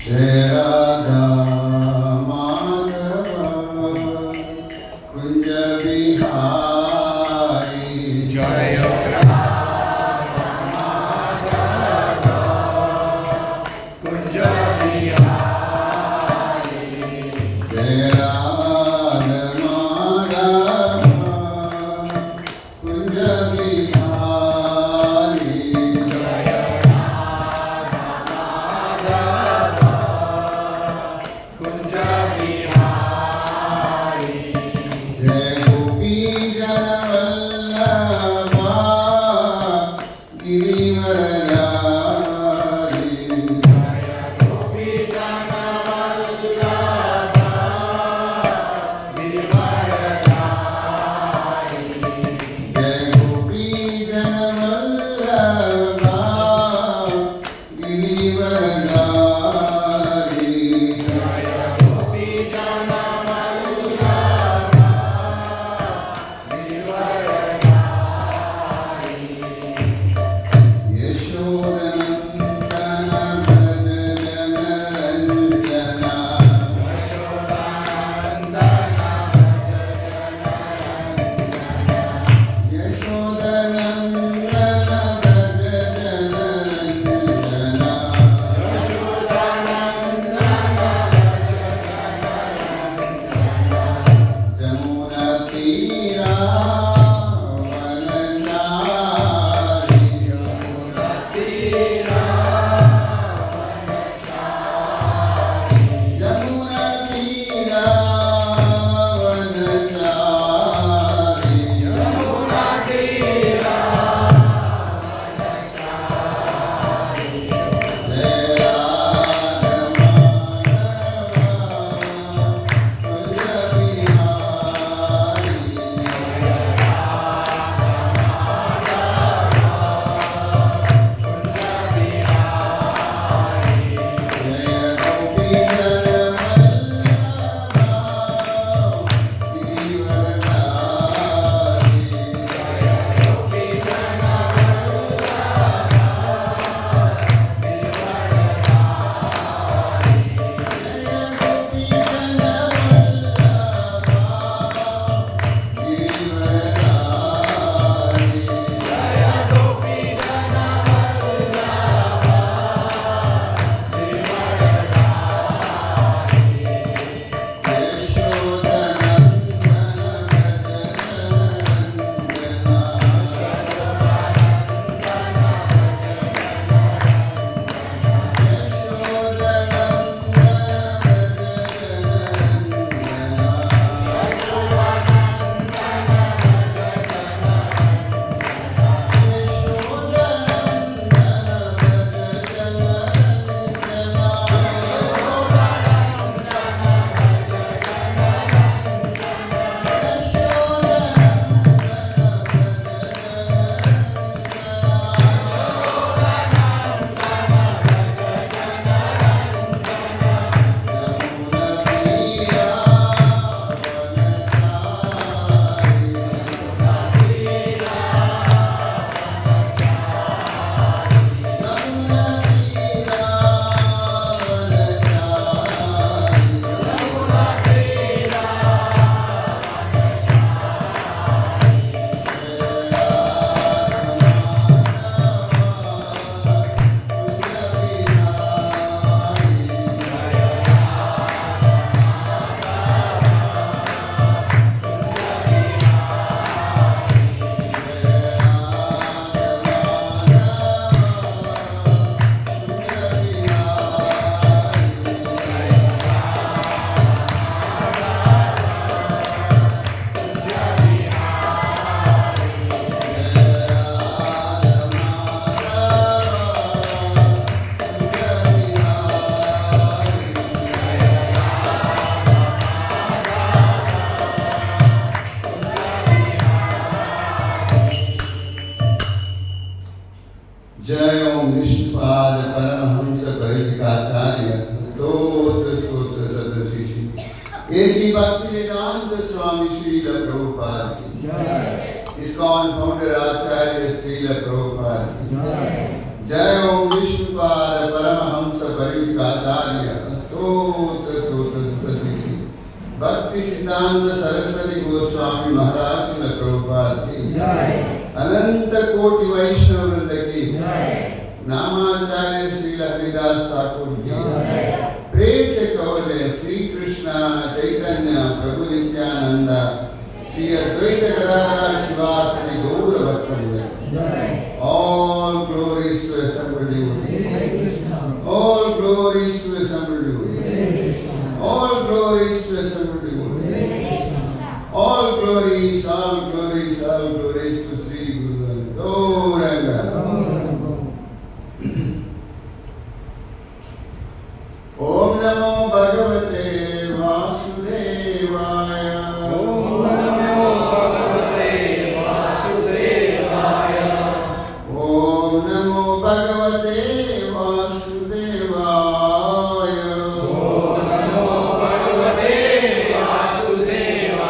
जय राधा माधव कुंज बिहारी जय कुंज बिहारी जय राधा माधव कुंज बिहारी जय कुंज बिहारी जय गोपी जनवल्लभा गिरिवरधारी जय गोपी जनवल्लभा गिरिवरधारी जय गोपी जनवल्लभा गिरिवरधारी जय गोपी जनवल्लभा गिरिवरधारी यशोदनन्दन भज जनरञ्जना यशोदनन्दन भज जनरञ्जना जमुनातीरा वनचारी जमुनातीरा वनचारी जय राधा माधव कुंज बिहारी जय गोपी जनवल्लभा गिरिवरधारी जय गोपी जनवल्लभा गिरिवरधारी यशोदनन्दन जय ओम विष्णुपाद परमहंस परित्राचार्य स्तोत्र स्तोत्र सदशिषि ऐसी भक्ति वेदांत स्वामी श्रील प्रभुपाद की इस्कॉन फाउंडर आचार्य श्रील प्रभुपाद की जय ओम विष्णुपाद परमहंस परित्राचार्य परिविकाचार्य स्तोत्र स्तोत्र स्तुति श्री भक्ति सिद्धांत सरस्वती गोस्वामी महाराज श्रील प्रभुपाद की जय। अनंत कोटि वैष्णव वृंद की नामाचार्य श्री हरिदास ठाकुर की प्रेम से कहो जय। श्री कृष्ण चैतन्य प्रभु नित्यानंद श्री अद्वैत गदाधर शिवासरि गौर भक्तवृंद। All glories to assembled devotees. All glories to assembled devotees. All glories to assembled devotees. All glories to Sri Guru Gauranga. Om Namo Bhagavate Vasudevaya. Om Namo Bhagavate Vasudevaya. Om Namo Bhagavate Vasudevaya. Om Namo Bhagavate Vasudevaya.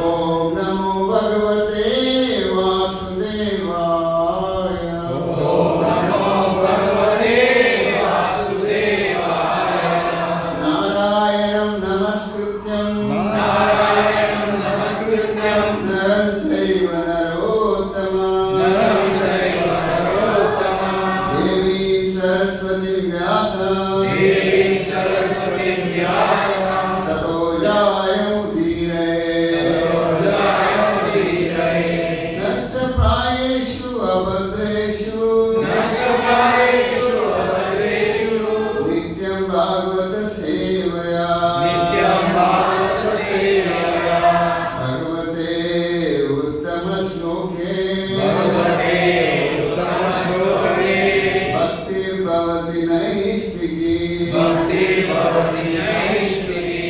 Om Namo Bhagavate Vasudevaya. Om Namo Bhagavate Vasudevaya. Narayanam Namaskrityam Narayanam Namaskrityam Naram Chaiva Narottamam Naram Chaiva Narottamam Devim Saraswatim Vyasam Devim Saraswatim Vyasam Tato Jayamudiraye Jayamudiraye Nastapayeshu Abhadreshu Nashtaprayeshu Abhadreshu Nityam Bhagavata Sevaya Nityam Bhagavata Sevaya Bhagavate Uttama Shloke Bhagavate Uttama Shloke Bhaktir Bhavati Naistiki Bhakti Bhavati Naistiki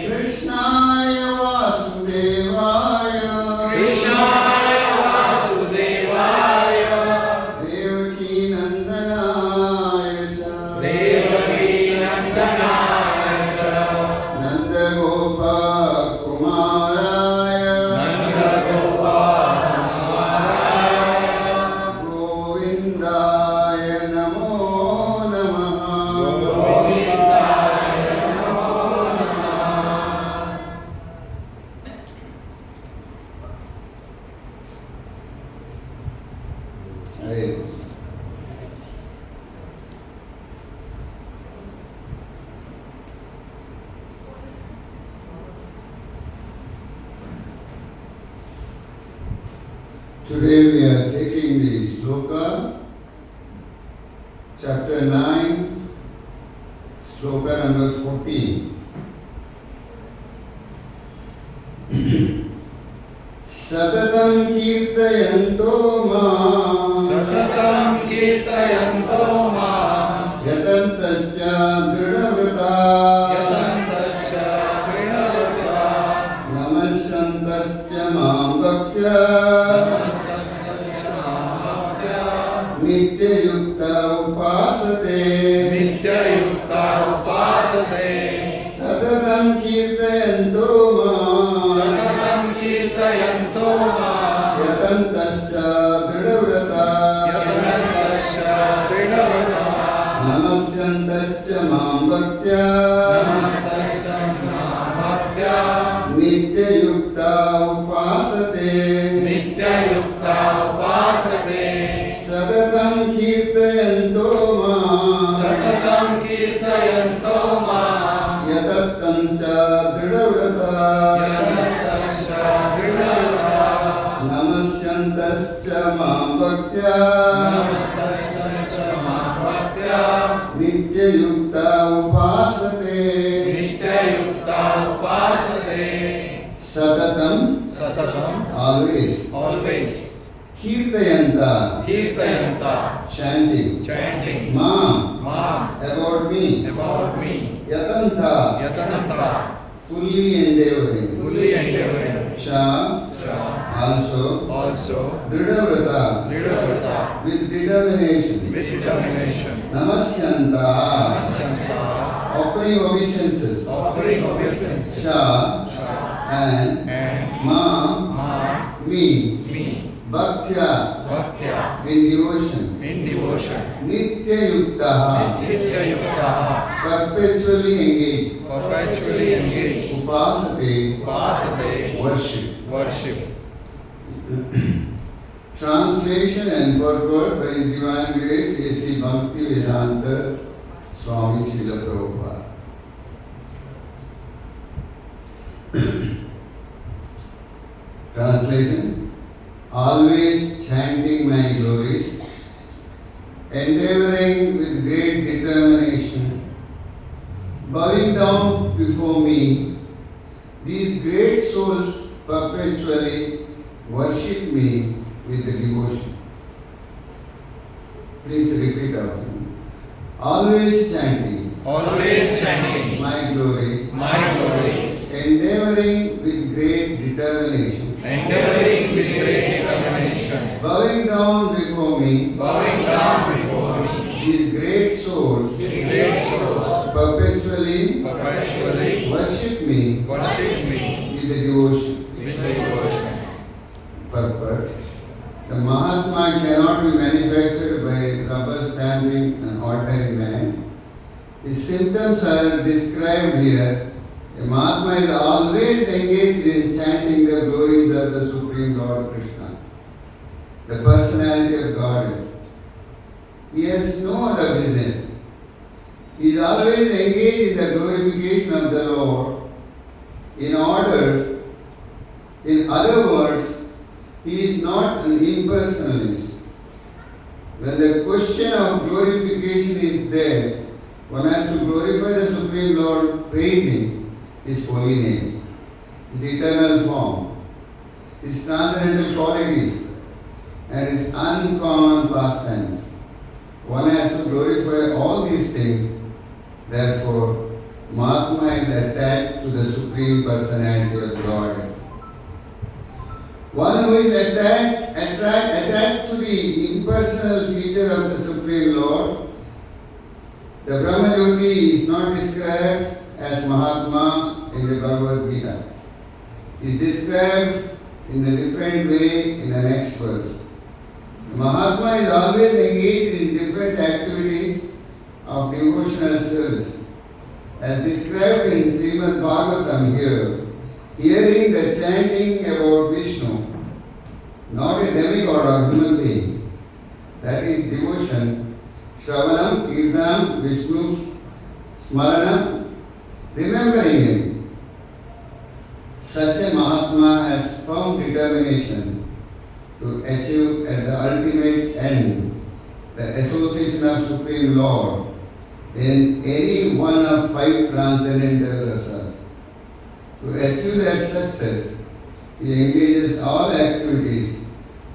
Krishnaya Vasudevaya Krishnaya Vasudevaya Devaki Nandanaya cha Devaki Nandanaya cha Nanda Gopa Kumaraya Nanda Gopalamaraya Govindaya Namo Namaha Govindaya Namo Namah. Hare Today we are taking the sloka, chapter 9, sloka number 14. Satatam kirtayanto ma Satatam Kirtayanto Mam yatantasya dridhavrata Yatantasya Vinavata namasyantasya mam bhaktya Namastasya Mahamaya nityayukta upasate Nityayukta Upasate satatam kirtayanto ma Satatam Kirtayanto Mam yatantasya dridhavrata Yatantasya Vinavata namasyantasya mam bhaktya Namastasya Mahamaya nityayukta upasate Nityayukta Upasate satatam kirtayanto ma Satatam Kirtayanto Mam yatantasya dridhavrata Yatantasya Vinavata namasyantasya mam bhaktya Namastasya Mahamaya nityayukta upasate Nityayukta Upasate satatam Satatam always Always kirtayanta Kirtayanta chanting Chanting mam Mam about me About me yatanta Yatananta fully endeavoring Fully endeavoring sha Sha also Also dridhavrata Dridhavrata with determination With determination namasyanta Nasyanta offering obeisances Offering obeisances sha Sha and And ma Ma me Me bhaktya Bhaktya in devotion In devotion nitya Nityayuktaha, Nityayuktaha, perpetually engaged. perpetually engaged. Upasate, Upasate, worship. worship. Translation and purport by His Divine Grace A.C. Bhakti Vedanta Swami Srila Prabhupada. Translation: always chanting my glories, endeavoring with great determination, bowing down before me, these great souls perpetually worship me with the devotion. Please repeat after me. Always chanting Always chanting my glories, my glories, endeavoring with great determination, endeavoring with great determination, bowing down before me, bowing down before me, these great souls these great souls perpetually perpetually worship me worship me with the devotion. with the devotion. Purport: the Mahatma cannot be manufactured by rubber stamping an ordinary man. His symptoms are described here. The Mahatma is always engaged in chanting the glories of the Supreme Lord Krishna, the personality of God. He has no other business. He is always engaged in the glorification of the Lord. In other words, he is not an impersonalist. When the question of glorification is there, one has to glorify the Supreme Lord, praising His holy name, His eternal form, His transcendental qualities, and His uncommon pastime. One has to glorify all these things. Therefore, Mahatma is attached to the Supreme Personality of God. One who is attached to the impersonal feature of the Supreme Lord, the Brahmajyoti is not described as Mahatma in the Bhagavad Gita. It is described in a different way in the next verse. The Mahatma is always engaged in different activities of devotional service. As described in Srimad Bhagavatam here, hearing the chanting about Vishnu, not a demigod or human being, that is devotion. Shravanam, Kirtanam, Vishnu, Smaranam, remembering Him. Such a Mahatma has firm determination to achieve at the ultimate end the association of Supreme Lord in any one of 5 transcendental rasas. To achieve that success, he engages all activities,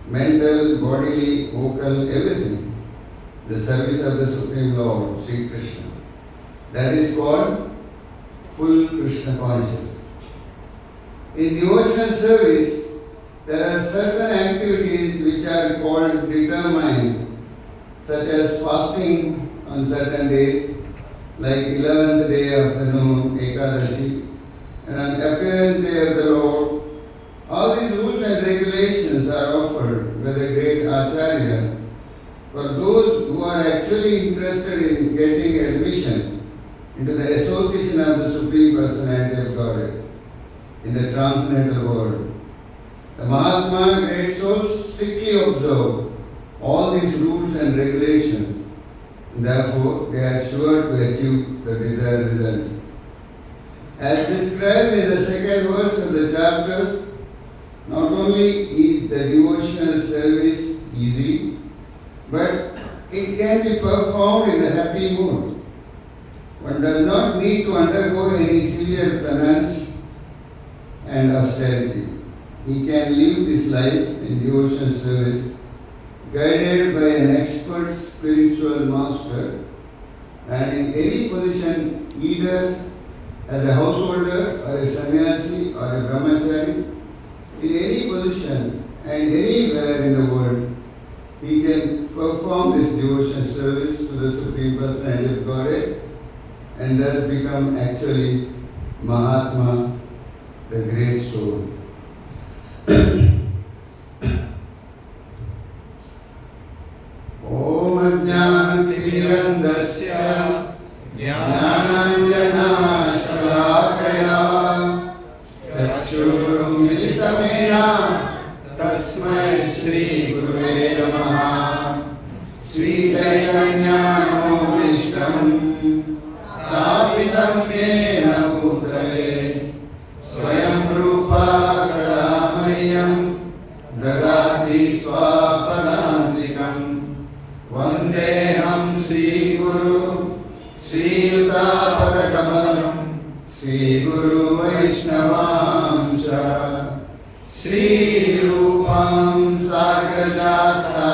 mental, bodily, vocal, everything, the service of the Supreme Lord, Sri Krishna. That is called full Krishna consciousness. In devotional service, there are certain activities which are called determined, such as fasting on certain days, like 11th day of the moon, Ekadashi, and an appearance day of the Lord. All these rules and regulations are offered by the great Acharyas for those who are actually interested in getting admission into the association of the Supreme Personality of Godhead in the transcendental world. The Mahatma great souls strictly observe all these rules and regulations, and therefore they are sure to achieve the desired result. As described in the second verse of the chapter, not only is the devotional service easy, but it can be performed in a happy mood. One does not need to undergo any severe penance and austerity. He can live this life in devotional service, guided by an expert spiritual master, and in any position, either as a householder or a sannyasi or a brahmachari, in any position and anywhere in the world, he can perform this devotional service to the Supreme Personality of Godhead and thus become actually Mahatma, the great soul. Om Ajnana ज्ञानाञ्जनशलाकया चक्षुरुन्मिलितमेन तस्मै श्रीगुरुवे नमः। श्रीचैतन्यमनोभीष्टं स्थापितं येन भूतले स्वयं रूपा कदा मह्यं ददाति स्वापदान्तिकम्। वन्देऽहं श्रीगुरु श्रीयुतापदकमलं श्रीगुरुवैष्णवांश श्रीरूपं साग्रजाता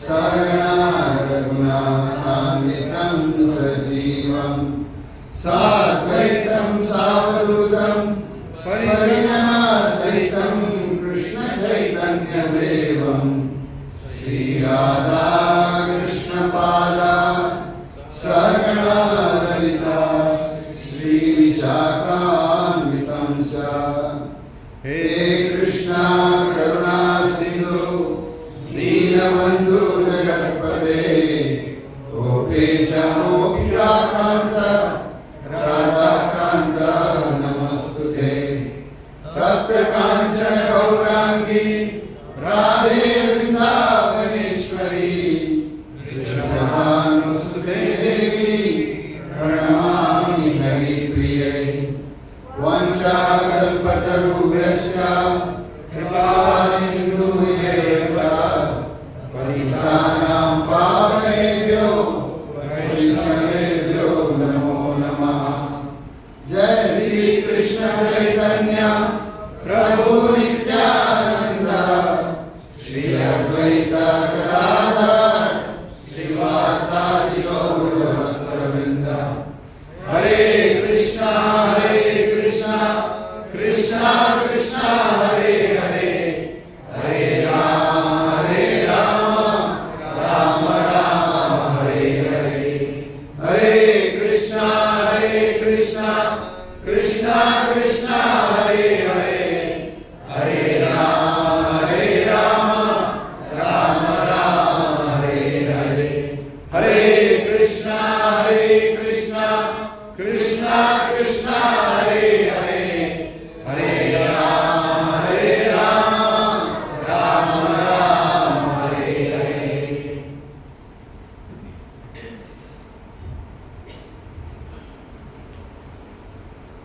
सहगणा रघुनाथान्वितं सजीवं साद्वैतं सावधूतं परिजनसहितं कृष्णचैतन्यदेवं श्रीराधा कृष्णपादा सहगणा ललिता श्रीविशाखान्वितं च। हे कृष्णा करुणा सिंधु दीनबन्धु जगत्पते गोपेश गोपिकान्त राधाकान्त नमस्तुते। तप्त कांचन गौरांगी राधे वृंदावनेश्वरी कृष्णानुसुते देवी प्रणमामि हरिप्रिये। वंशाकल्पतरुभ्यश्च कृपा सिन्धुभ्यश्च पतितानां पावनेभ्यो वैष्णवेभ्यो नमो नमः। जय श्री कृष्ण चैतन्य प्रभु नित्यानंद श्री अद्वैत गदाधर श्रीवासादि गौरभक्तवृंद। हरे कृष्णा कृष्णा कृष्णा हरे हरे हरे राम राम राम हरे हरे। हरे कृष्णा कृष्णा कृष्णा कृष्णा हरे हरे हरे राम राम राम हरे हरे। हरे Krishna Krishna Krishna Krishna Hare Hare Hare Ram Ram Ram Hare Hare.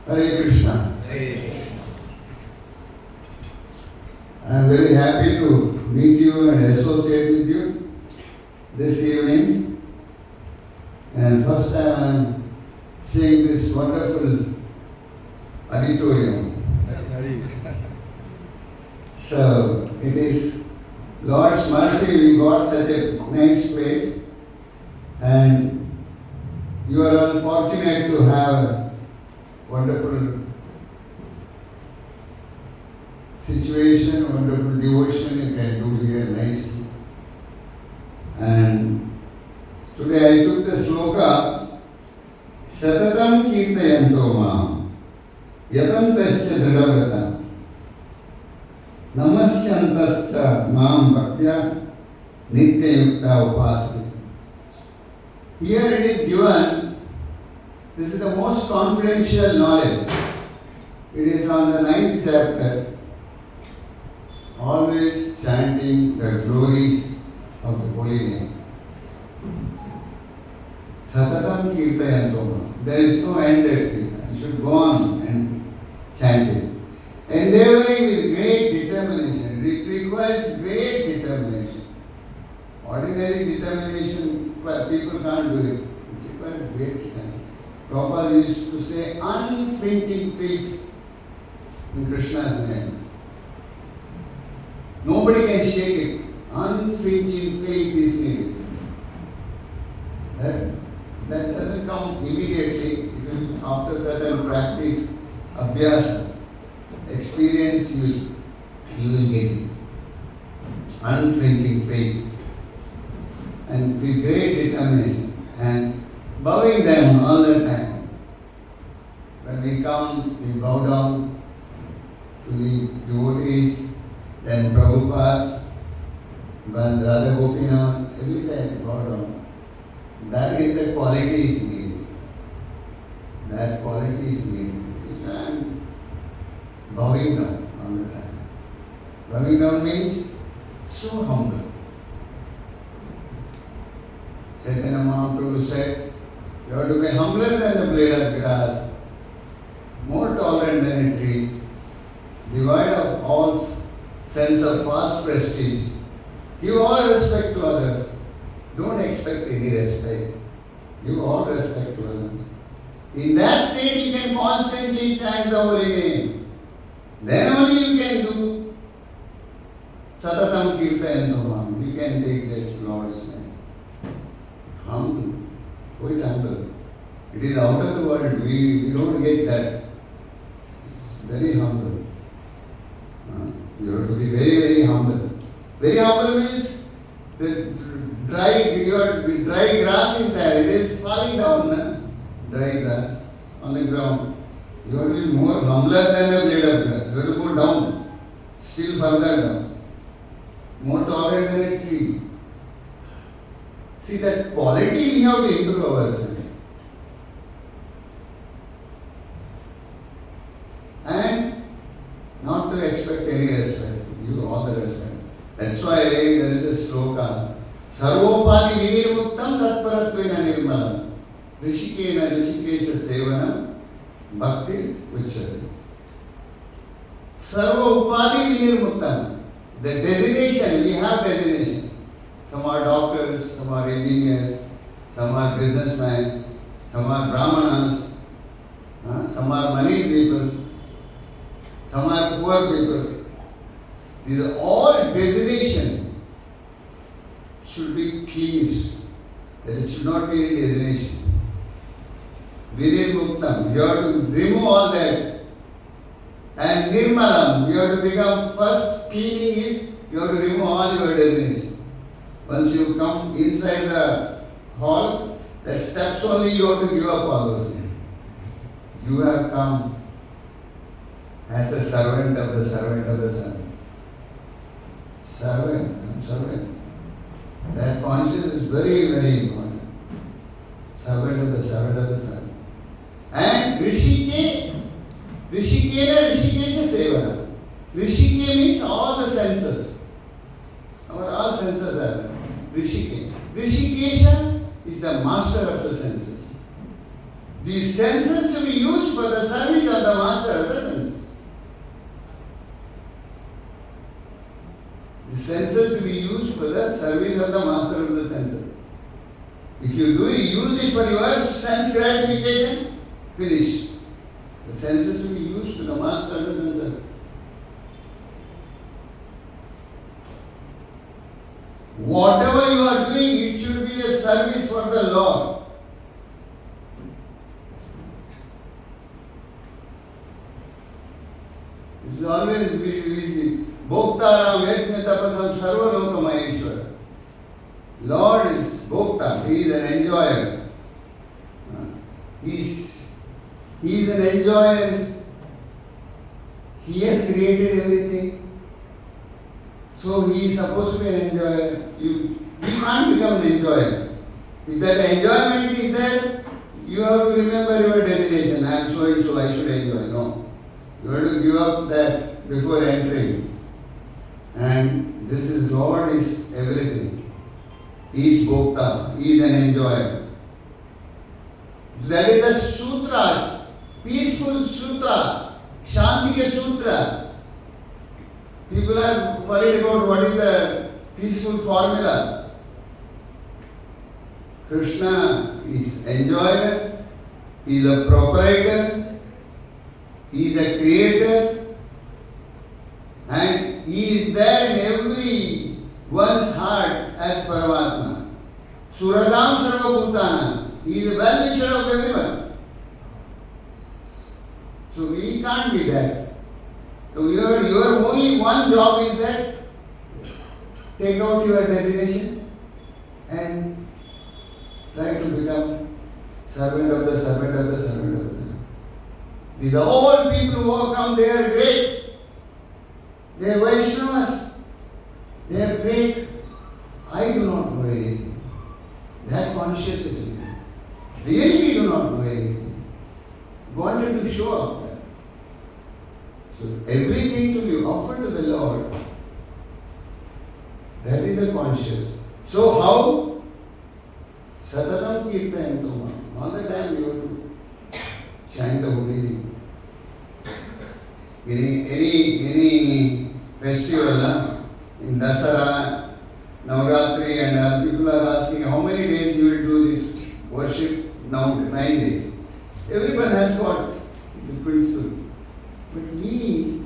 Hare Krishna. I am very happy to meet you and associate with you this evening. And first time I am seeing this wonderful auditorium. So it is Lord's mercy we got such a nice place, and you are all fortunate to have a wonderful situation, wonderful devotion you can do here nicely. And today I took the sloka Satatam Kirtayanto Mam Yatantasya Dhridavrata Namasyantasya Mam Bhaktya Nitya Yukta Upasati. Here it is given, this is the most confidential knowledge. It is on the 9th chapter, always chanting the glories of the holy name. Satatam Kirtayanto. There is no end at Kirtan. You should go on and chant it. Endeavoring with great determination. It requires great determination. Ordinary determination, people can't do it. It requires great determination. Prabhupada used to say unflinching faith in Krishna's name. Nobody can shake it. Unflinching faith is needed. That doesn't come immediately. Even after certain practice, abhyasa, experience, you will get it. Unflinching faith. And with great determination. And bowing down all the time. When we come, we bow down to the devotees, then Prabhupada, when Radha Gopinath, every time bow down. That that is the quality is needed. That quality is needed. I am bowing down all the time. Bowing down means so humble. Chaitanya Mahaprabhu said, you have to be humbler than the blade of grass, more tolerant than a tree, devoid of all sense of false prestige. Give all respect to others. Don't expect any respect. Give all respect to others. In that state, you can constantly chant the holy name. Then only you can do Satatam Kirtayantamam. You can take this Lord's name. Humble. Quite humble. It is out of the world. We don't get that. It's very humble. You have to be very, very humble. Very humble means the dry grass is there. It is falling down. Dry grass on the ground. You have to be more humbler than a blade of grass. You have to go down. Still further down. More tolerant than a tree. See, that quality we have to improve ourselves. And not to expect any respect. Give all the respect. That's why there is a sloka. Sarvopadi vinirmuktam tatparatvena nirmalam. Rishikena rishikesha sevana bhakti uchyate. Sarvopadi vinirmuktam. The designation, we have designation. Some are doctors, some are engineers, some are businessmen, some are brahmanas, some are moneyed people, some are poor people. These are all designation should be cleansed. There should not be any designation. Vinirmuktam, you have to remove all that. And nirmalam, you have to become first cleaning is you have to remove all your designation. Once you come inside the hall, the steps only you have to give up all those things. You have come as a servant of the servant of the servant. Servant. That conscience is very, very important. Servant of the servant of the servant. And Rishikena Rishikesha Sevana. Rishike means all the senses. All senses are there. Rishike. Rishikesha is the master of the senses. These senses to be used for the service of the master of the senses. The senses to be used for the service of the master of the senses. If you use it for your sense gratification, finish. The senses to be used for the master of the senses. Whatever you are doing, it should be a service for the Lord. It's always easy. Bhoktaram yajna tapasam sarvaloka maheshwara. Lord is Bhokta. He is an enjoyer. He is an enjoyer. He has created everything. So he is supposed to be an enjoyer. You can't become an enjoyer. If that enjoyment is there, you have to remember your destination. I am so and so, I should enjoy. No. You have to give up that before entering. And this is Lord is everything. He is Bhokta. He is an enjoyer. That is the sutras. Peaceful sutra. Shantiya sutra. People are worried about what is the peaceful formula. Krishna is enjoyer, he is a proprietor, he is a creator, and he is there in everyone's heart as Paramatma. Suradam Sarvabhutana, he is a well-wisher of everyone. So we can't be that. So your only one job is that take out your designation and try to become servant of the servant of the servant of the servant. These are all people who have come, they are great. They are Vaishnavas. They are great. I do not know anything. That consciousness is me. Really, we do not know anything. Wanted to show up that. So everything to be offered to the Lord, that is the conscious. So how? Sadatam Kirtan Tuma. All the time you have to chant the holy name. Any festival, in Dasara, Navratri, and people are asking how many days you will do this worship. Now 9 days. Everyone has got the principle. But we,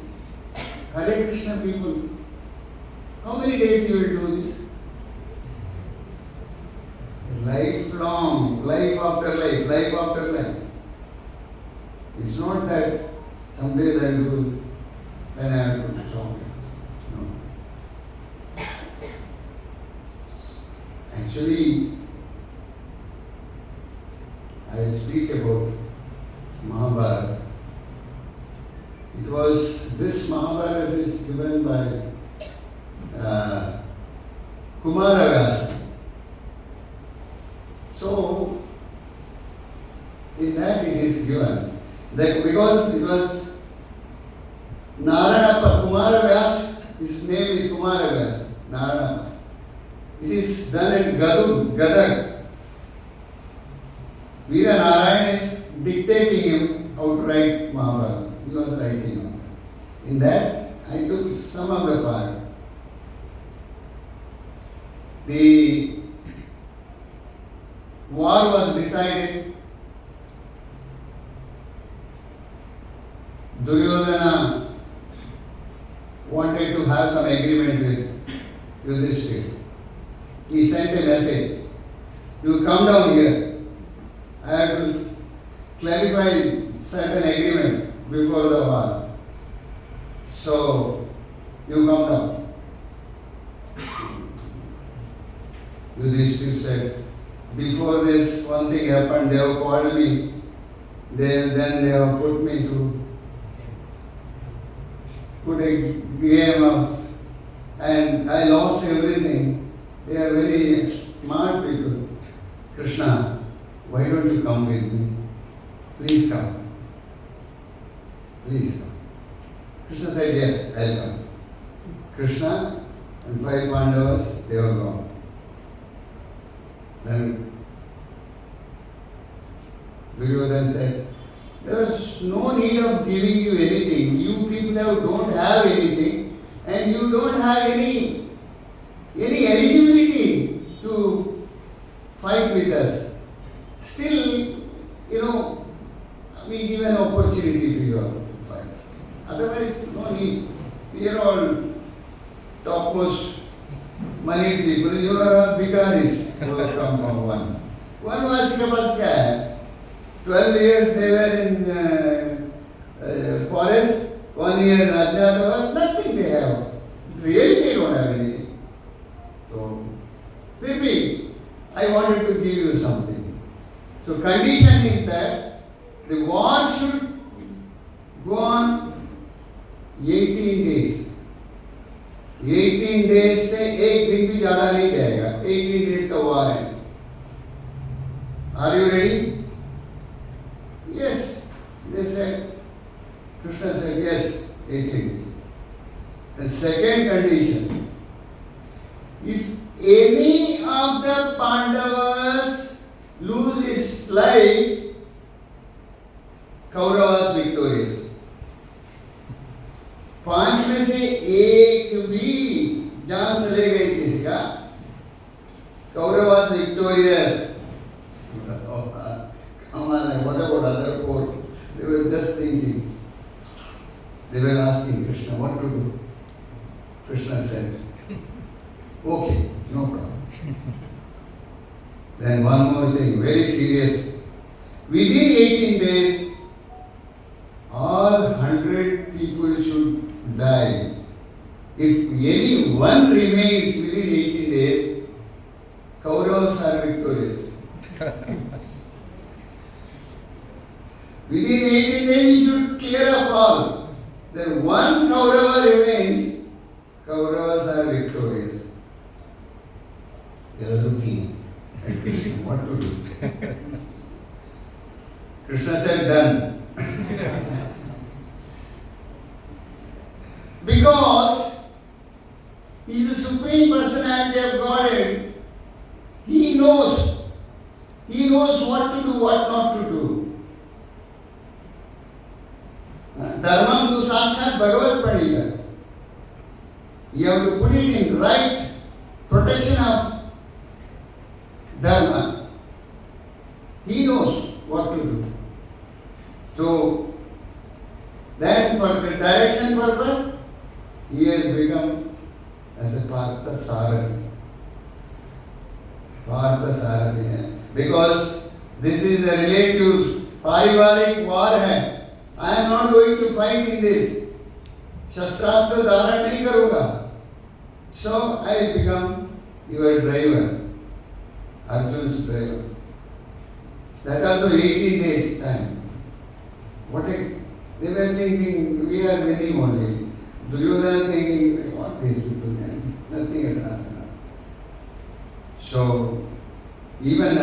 Hare Krishna people, how many days you will do this? Lifelong, life after life, life after life. It's not that some days I do, then I have to stop. No. Actually, I speak about Mahabharata. Because this Mahabharata is given by Kumaravyasa. So, in that it is given. That because it was Naranappa, Kumaravyasa, his name is Kumaravyasa, Naranappa. It is done at Gadag. Veera Narayana is dictating him how to write Mahabharata. He was writing. In that, I took some of the part. The war was decided. Duryodhana wanted to have some agreement with Yudhishthira. He sent a message. You come down here. I have to clarify certain agreement before the war. So, you come down. Yudhishthira said, before this one thing happened, they have called me, then they have put me to put a game of, and I lost everything. They are very smart people. Krishna, why don't you come with me? Please come. Please come. Krishna said, yes, I'll come. Krishna and 5 Pandavas, they were gone. Then Duryodhana said, there is no need of giving you anything. You people don't have anything and you don't have any eligibility to fight with us. Still, we give an opportunity to you to fight. Otherwise, no need. We are all topmost moneyed people. You are all bikaris who have come from one. One was Kapasya. 12 years they were in forest. 1 year Rajnata was nothing they have. Really they don't have anything. So, maybe I wanted to give you something. So condition is that the war should go on 18 days. 18 days से एक दिन भी ज़्यादा नहीं जाएगा. 18 days का war है. Are you ready? Yes. They said, Krishna said, yes, 18 days. The second condition, if any of the Pandavas lose his life, Kauravas victorious. 5 में से एक भी जान चले गई किसी का, Kauravas victorious. What about other 4? They were just thinking. They were asking Krishna what to do. Krishna said, okay, no problem. Then one more thing, very serious. Within 18 days, all 100 people should die. If any one remains within 18 days, Kauravas are victorious. Within 18 days, you should clear up all. Then one Kaurava remains, Kauravas are victorious. They are looking at Krishna, what to do. Krishna said, done. Because he is the supreme personality of Godhead. He knows what to do, what not to do. Dharma to Sakshat Bhagavad Padika. You have to put it in right protection of Dharma. He knows what to do. So, then for the direction purpose, he has become as a Partha Sarathi. Partha Sarathi. Because this is a relative parivarik war hai. I am not going to fight in this. Shastrastra dharan nahi karunga. So I become your driver. Arjun's driver. That also 18 days time. They were thinking, we are winning only. Duryodhana thinking, what these people can? Nothing at all. So, even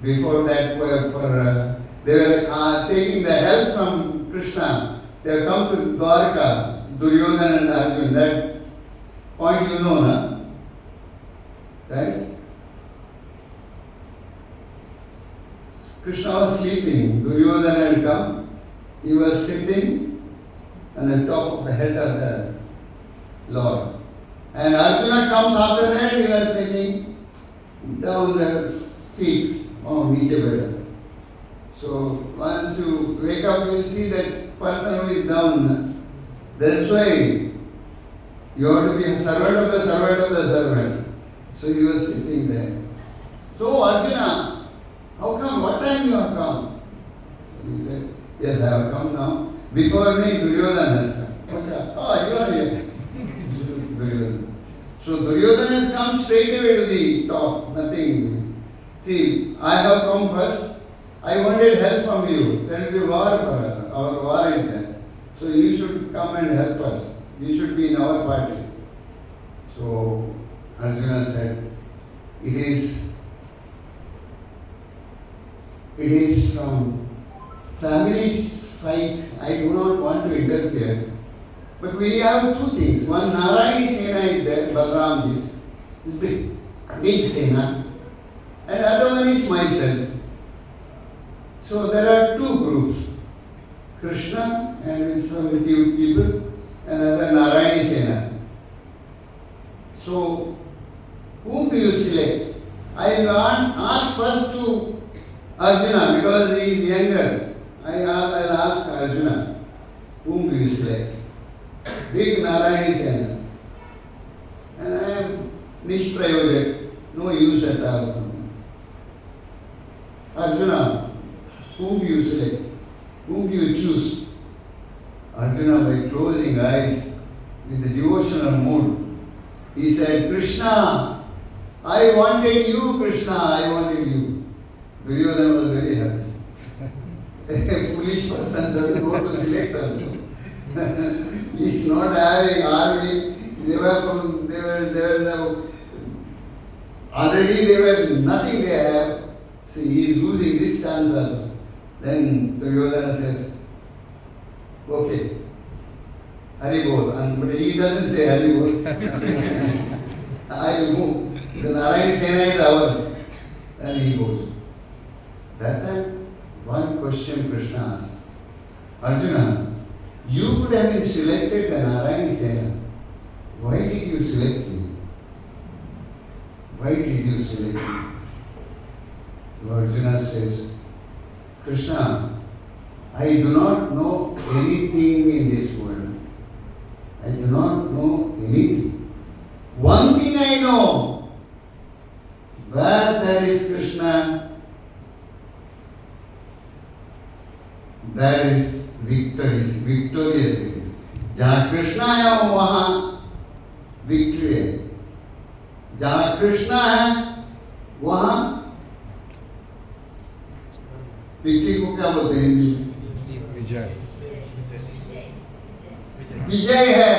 before that, they were taking the help from Krishna. They have come to Dwarka, Duryodhana and Arjuna. That point you know, na? Right? Krishna was sleeping. Duryodhana had come. He was sitting on the top of the head of the Lord. And Arjuna comes after that. He was sitting down the feet. Oh, niche beta. So once you wake up, you will see that person who is down. That's why you have to be a servant of the servant of the servant. So he was sitting there. So Arjuna, how come? What time you have come? So he said, yes, I have come now. Before me, Duryodhana has come. Oh, you are here. Duryodhana. So Duryodhana has come straight away to the top. Nothing. See, I have come first. I wanted help from you. There will be war for us. Our war is there. So you should come and help us. You should be in our party. So Arjuna said, it is from family's fight. I do not want to interfere. But we have two things. One, Narayani Sena is there, Balramji's. It's big Sena. And other one is myself. So there are two groups. Krishna and with some few people, and other Narayani Sena. So, whom do you select? I will ask first to Arjuna because he is younger. I'll ask Arjuna, whom do you select? Big Narayani Sena. And I am Nishprayojak, no use at all. Arjuna, whom do you select? Whom do you choose? Arjuna, by closing eyes, with a devotional mood, he said, Krishna, I wanted you, Krishna, I wanted you. Duryodhana was very happy. A foolish person doesn't want to select Arjuna. He is not having army. Already they were nothing they have. So he is losing this chance also. Then Duryodhana says, okay, Hari Bol. But he doesn't say Hari Bol. I will move. The Narayani Sena is ours. Then he goes. That time, one question Krishna asked. Arjuna, you could have been selected the Narayani Sena. Why did you select me? Why did you select me? So Arjuna says, Krishna, I do not know anything in this world. I do not know anything. One thing I know, where there is Krishna, there is victorious it is. जहाँ कृष्णा है वहाँ victory है. जहाँ कृष्णा है वहाँ victory को क्या बोलते हैं हिंदी में? विजय है.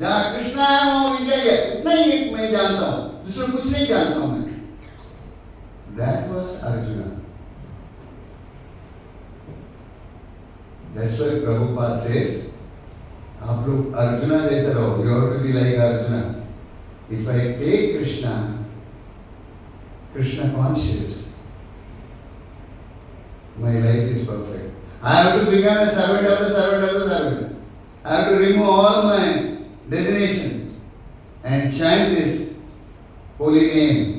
जहाँ कृष्णा है वहाँ विजय है. इतना ही एक मैं जानता हूँ, दूसरा कुछ नहीं जानता हूँ मैं. That was Arjuna. That's why Prabhupada says, आप लोग अर्जुना जैसे रहो. You have to be like Arjuna. If I take Krishna, Krishna conscious, my life is perfect. I have to become a servant of the servant of the servant. I have to remove all my designation and chant this holy name.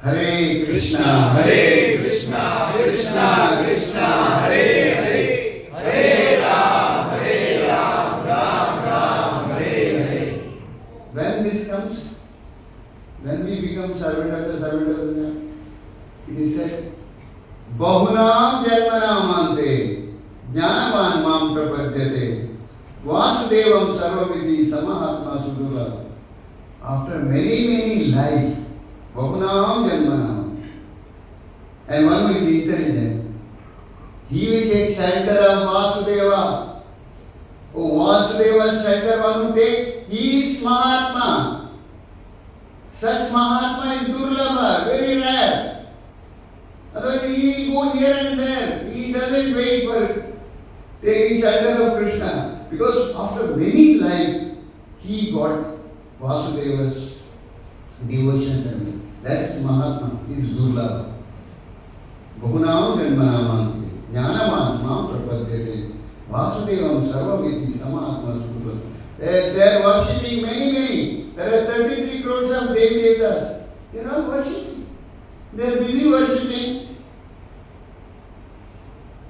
Hare Krishna, Hare Krishna, Krishna Krishna, Hare Hare, Hare Ram, Ram Ram, Hare Hare. When this comes, when we become servant of the servant of the servant, it is said, Bahunam Janmanam Ante, Jnanavan Mam Prapadyate, Vasudevam Sarvaviti Samahatma Sudula. After many life, Bahunam Janmanam, and one who is intelligent, he will take shelter of Vasudeva. Oh, Vasudeva's shelter, one who takes, he is Mahatma. Such Mahatma is Durlabha, very rare. Otherwise, he will go here and there. He doesn't wait for taking shelter of Krishna. Because after many life, he got Vasudeva's devotion service. That's Mahatma, he is Durlabha. Bahunam Janmanamante, Jnanavan Mam Prapadyate, Vasudevam Sarvamiti Samahatma Sudula. They are worshipping many. There are 33 crores of Devatas. They are all worshipping. They are busy worshipping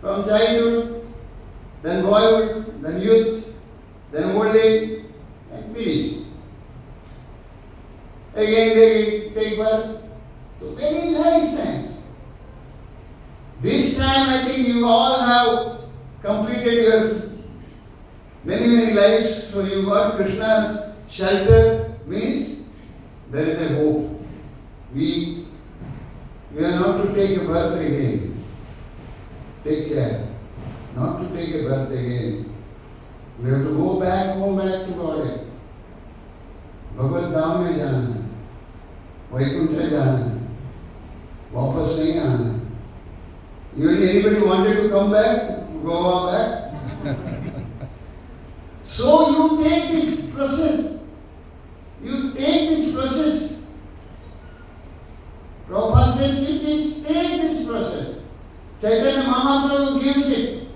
from childhood, then boyhood, then youth, then old age, and finish. Again they take birth. So many lifetimes. This time I think you all have completed your many lives. So you got Krishna's shelter, means there is a hope. We are not to take a birth again. Take care. Not to take a birth again. We have to go back home, back to God. भगवत धाम में जाना है, वैकुंठ में जाना है, वापस नहीं आना है. Even anybody wanted to come back, go back? So you take this process. You take this process. Prabhupada says it is take this process. Chaitanya Mahaprabhu gives it.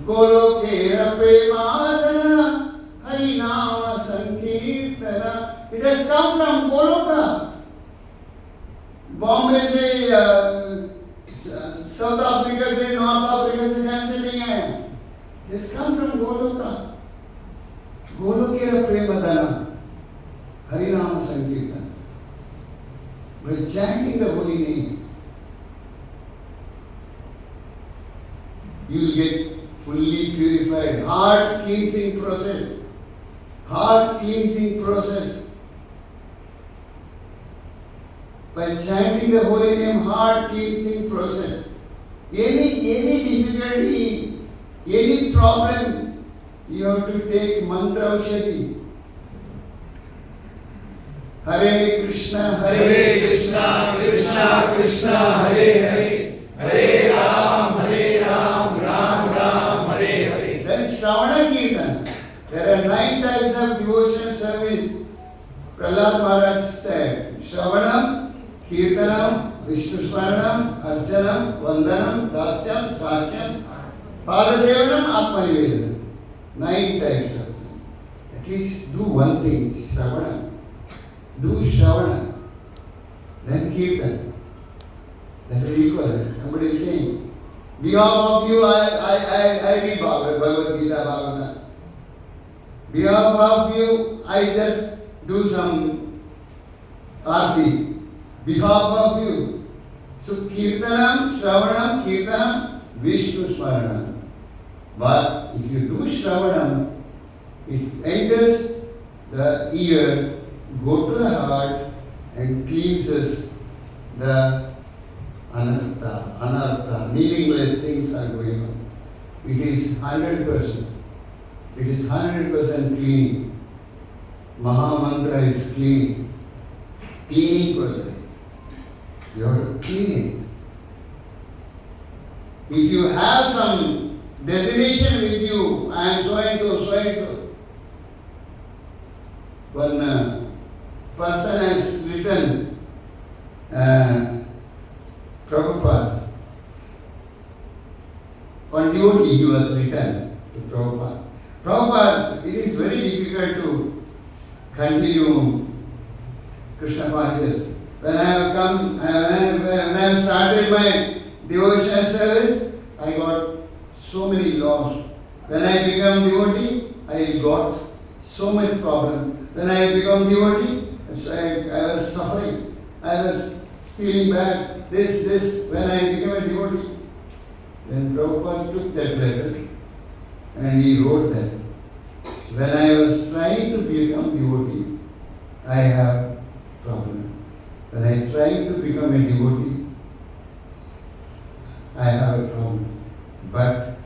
Golokera Premadana Harinama Sankirtana. It has come from Goloka. Bombay से South Africa से North Africa से कहाँ से नहीं आया? It has come from Goloka. Golokera Premadana Harinama Sankirtana. By chanting the holy name, you will get fully purified. Heart cleansing process. Heart cleansing process. By chanting the holy name, heart cleansing process. Any difficulty, any problem, you have to take mantra aushadhi. Hare Krishna, Hare Krishna, Krishna Krishna, Hare Hare, Hare Ram, Ram Ram, Hare Hare. Then Shravana Kirtan. There are 9 types of devotional service. Prahlad Maharaj said, Shravanam, Kirtanam, Vishnu Smaranam, Archanam, Vandanam, Dasyam, Sakyam, Padasevanam, Atmanivedanam. 9 types of them. At least do one thing, Shravana. Do Shravana. Then Kirtan. That is equal. Somebody is saying, behalf of you, I read Bhagavad Gita, Bhagavata. Behalf of you, I just do some arti. Behalf of you. So Kirtanam, Shravanam, Kirtanam, Vishnu Smaranam. But if you do Shravanam, it enters the ear, go to the heart and cleanses the anartha, meaningless things are going on. It is 100%. It is 100% clean. Maha Mantra is clean. Cleaning process. You have to clean it. If you have some designation with you, I am so and so, so and so. One person has written, Prabhupada, on devotee he was written to Prabhupada. Prabhupada, it is very difficult to continue Krishna consciousness. When I have come, when I have started my devotional service, I got so many loss. When I become devotee, I got so much problem. When I become devotee, I was suffering. I was feeling bad. This. When I became a devotee, then Prabhupada took that letter and he wrote that. When I was trying to become devotee, I have problem. When I try to become a devotee, I have a problem. But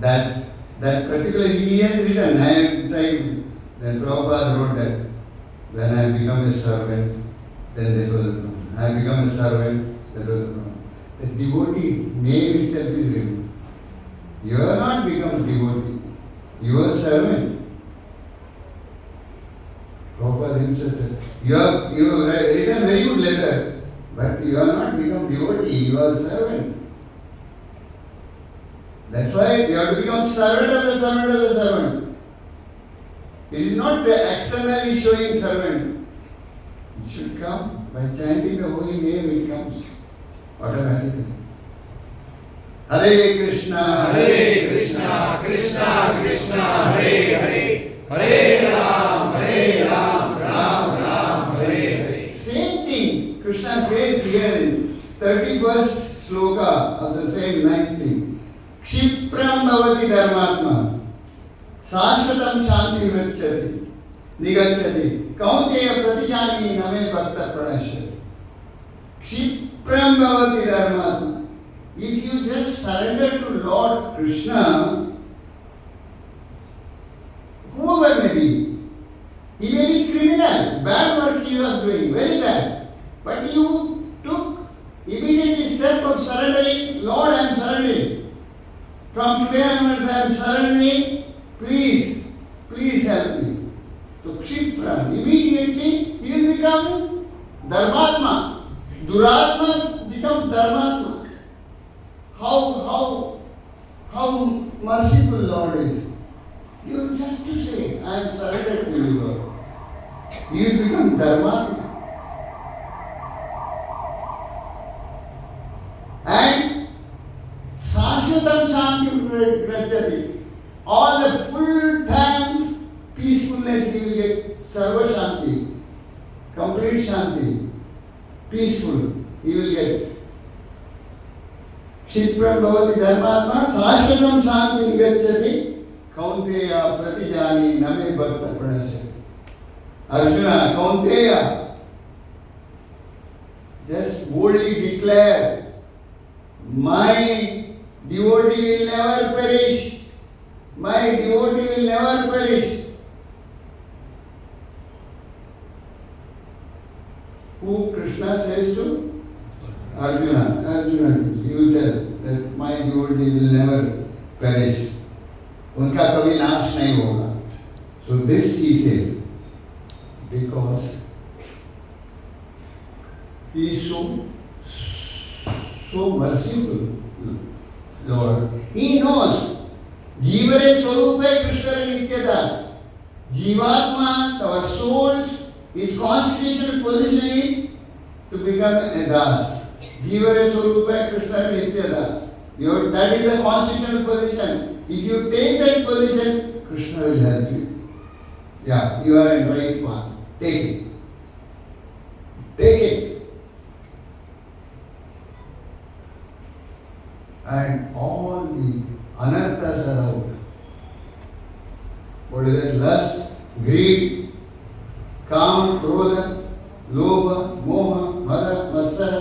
that particular he has written, I am trying. Then Prabhupada wrote that when I become a servant, then there was a problem. I become a servant, there was a problem. The devotee name itself is written. You have not become a devotee. You are a servant. Prabhupada himself said, you have written very good letter, but you have not become devotee, you are a servant. That's why you have to become servant of the servant of the servant. It is not the externally showing servant. It should come by chanting the holy name, it comes automatically. Hare Krishna, Krishna Krishna, Hare Hare, Hare Ram, Ram Ram, Hare Hare. Same thing Krishna says here in 31st sloka of the same 9th thing. Kshipram bhavati dharmatma. शाश्वतम शांति वृक्षति निगच्छति कौन्तेय प्रतिजानी नमे भक्त प्रणश्यति क्षिप्रम भवति धर्मात्मा. If you just surrender to Lord Krishna, whoever may be, he may be criminal, bad work he was doing, very bad, but you took immediately step of surrendering. Lord, I am surrendering. From today onwards I am surrendering. Please help me. So Kshipra, immediately he will become Dharmatma. Duratma becomes Dharmatma. How merciful Lord is. You just to say, I am surrendered to you, Lord. He will become Dharmatma. And Sashvatam Shanti Grajati. All the full time peacefulness you will get, Sarva Shanti, complete Shanti, peaceful you will get. Kshipram bhavati dharmatma sashvatam shanti nigacchati kaunteya pratijani name bhakta pranasya. Arjuna, Kaunteya, just boldly declare, my devotee will never perish. My devotee will never perish. Who Krishna says to? Arjuna. Arjuna, you tell that my devotee will never perish. उनका कभी नाश नहीं होगा. So this he says because he is so merciful, Lord. He knows. Jivare Swarupa Krishna Nityadas. Jivatma, our souls, his constitutional position is to become a das. Jivare Swarupa Krishna Nityadas. That is the constitutional position. If you take that position, Krishna will help you. Yeah, you are in right path. Take it. Take it. And all the anarthas are out. What is it? Lust, greed, काम, क्रोध, लोभ, मोह, मद, मत्सर.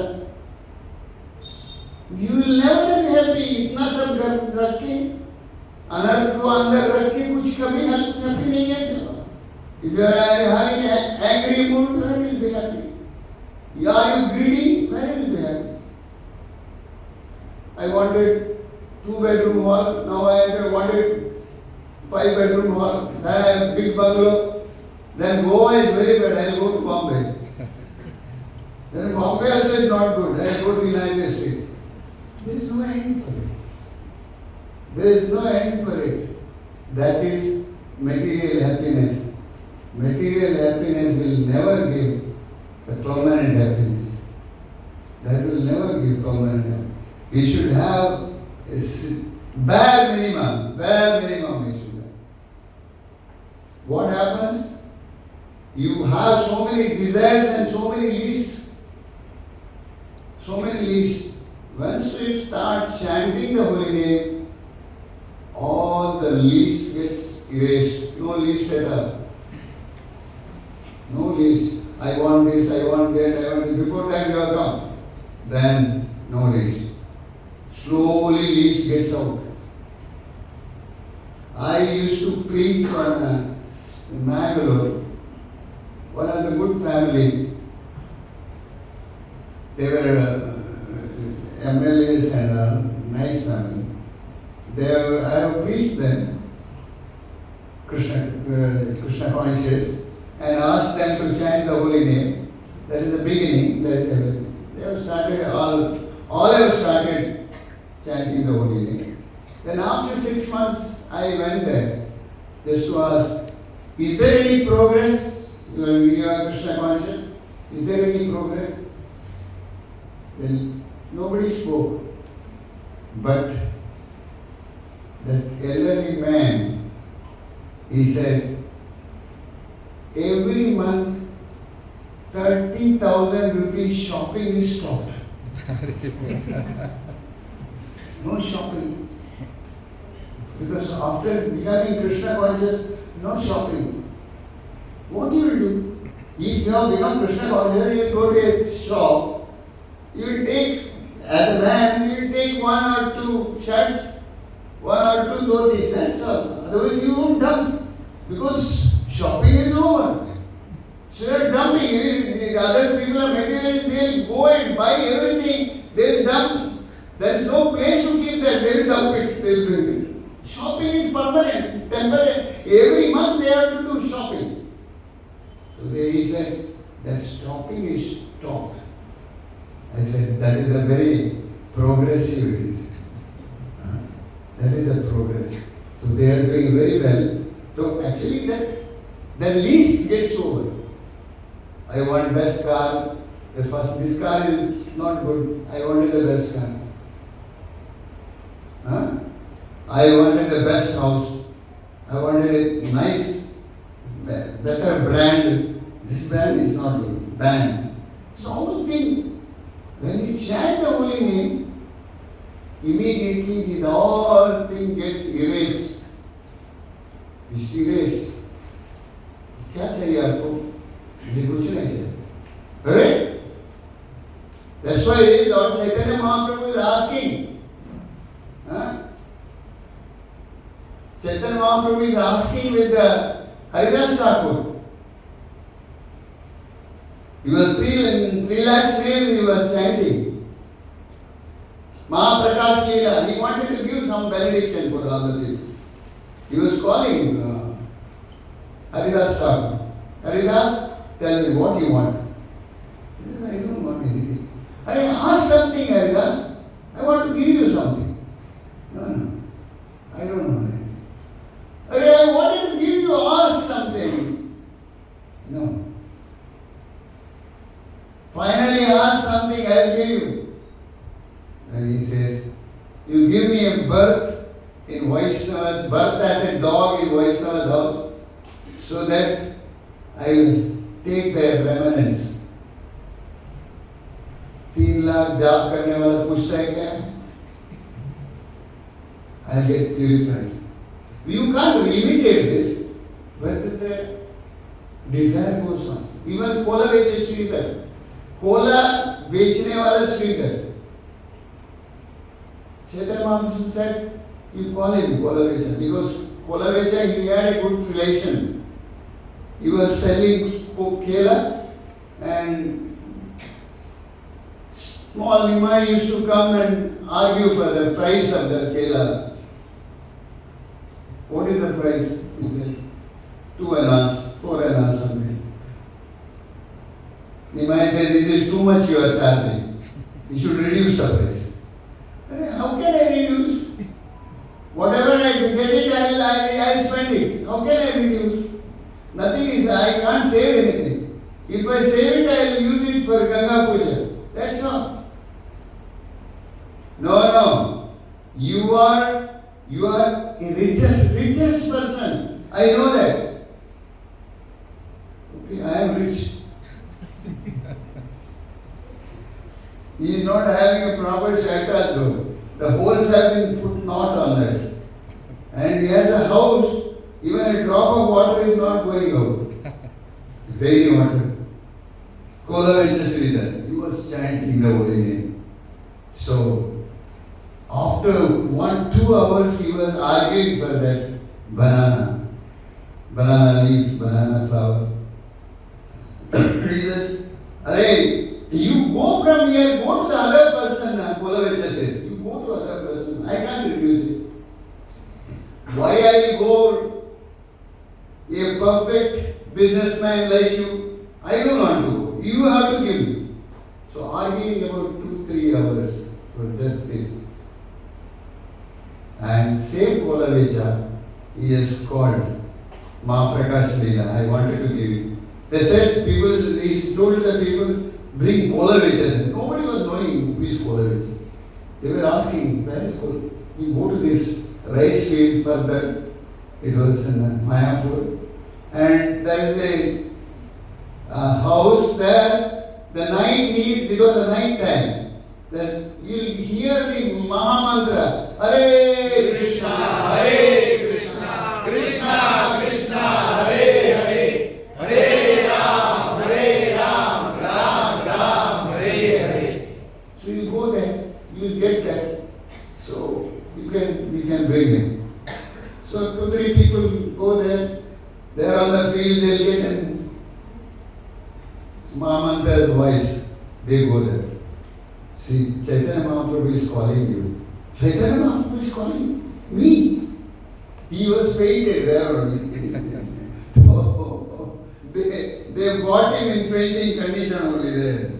You will never be happy. इतना सब रख के अनर्थ को अंदर रख के कुछ कभी happy नहीं है. If you are having an angry mood, you will be happy. Are you greedy? many will be happy. I wanted 2-bedroom hall, now I wanted 5-bedroom hall, then I have big bungalow. Then Goa is very bad, I will go to Bombay. Then Bombay also is not good, I will go to United States. There is no end for it. There is no end for it. That is material happiness. Material happiness will never give the permanent happiness. That will never give permanent happiness. We should have a bare minimum we should have. What happens? You have so many desires and so many lists. So many lists. Once you start chanting the holy name, all the lists gets erased. No list at all. No list. I want this, I want that, I want this. Before that you have come. Then no list. Slowly list gets out. I used to preach in Mangalore. One of the good family. They were MLAs and a nice family. I have preached them Krishna conscious and asked them to chant the holy name. That is the beginning, that is everything. They have started, all have started chanting the holy name. Then after 6 months, I went there just to ask, is there any progress? You are Krishna conscious. Is there any progress? Then nobody spoke. But that elderly man, he said, every month 30,000 rupees shopping is stopped. No shopping. Because after becoming Krishna conscious, no shopping. What do you do? If you have become Krishna conscious, you go to a shop, you will take, as a man, you will take 1 or 2 shirts, 1 or 2 dhotis, that's all. Otherwise you won't dump. Because shopping is over. So you are dumping. The other people are materialists, they will go and buy everything, they will dump. There is no place to keep that, they will dump it, they will bring it. Shopping is permanent, temporary. Every month they have to do shopping. So he said, that shopping is stopped. I said, that is a very progressive it is. That is a progress. So they are doing very well. So actually the least gets over. I want best car. This car is not good. I wanted the best car. I wanted the best house. I wanted a nice, better brand. This brand is not good. Brand. So whole thing, when you chant the holy name, immediately this all thing gets erased. It's erased. क्या चाहिए आपको? मुझे कुछ नहीं चाहिए. Right? That's why Lord Chaitanya Mahaprabhu is asking. Chaitanya Mahaprabhu is asking with the Haridas Thakur. He was 3 lakhs names he was chanting. Mahaprakash Leela. He wanted to give some benediction for other people. He was calling Haridas Thakur. Haridas, tell me what you want. He says, I don't want anything. I ask something, Haridas. I want to give you something. No, I don't want anything. I wanted to give you, ask something. No. Finally ask something, I will give you. And he says, you give me a birth in Vaishnava's, birth as a dog in Vaishnava's house, so that I will take their remnants. 3 lakh जाप करने वाला पूछता है क्या? I'll get purified. You can't imitate this, but the desire goes on. Even cola बेचे Shridhar, cola बेचने वाला Shridhar. Chaitanya Mahaprabhu said, you call him Kola Vecha, because Kola Vecha, he had a good relation. He was selling kela and Small Nimai used to come and argue for the price of the kela. What is the price? He said, 2 annas, 4 annas something. Nimai said, this is too much you are charging. You should reduce the price. How can I reduce? Whatever I get it, I'll spend it. How can I reduce? Nothing is, I can't save anything. If I save it, I will use it for Ganga Puja. That's all. No. You are a richest person. I know that. Okay, I am rich. He is not having a proper shelter, so the holes have been put not on that. And he has a house, even a drop of water is not going out. Rainy water. Kola Venchasridhar, he was chanting the holy name. So, after 1-2 hours, he was arguing for that banana leaf, banana flower. He says, Arey, you go from here, go to the other person, Kola Vencha says. You go to other person, I can't reduce it. Why I will go a perfect businessman like you? I don't want to go. You have to give me. So arguing about 2-3 hours for just this. And same Kola Vencha, he is called Mahaprakash Leela. I wanted to give you. They said he told the people, bring Kola Vencha. Nobody was knowing who is Kola Vencha. They were asking, where is Kola? You go to this rice field further. It was in Mayapur. And there is a house there. The night it was the night time. You'll hear the Maha Mantra. Hare Krishna, Hare Krishna, Krishna Krishna, Hare Hare, Hare Ram, Ram Ram, Hare Hare. So you go there, you will get that. So we can bring him. So 2-3 people go there. They are on the field, they'll get in Mahamantra's voice. They go there. See, Chaitanya Mahaprabhu is calling you. Chaitanya Mahaprabhu is calling me. He was fainted there only. They brought him in fainting condition only there.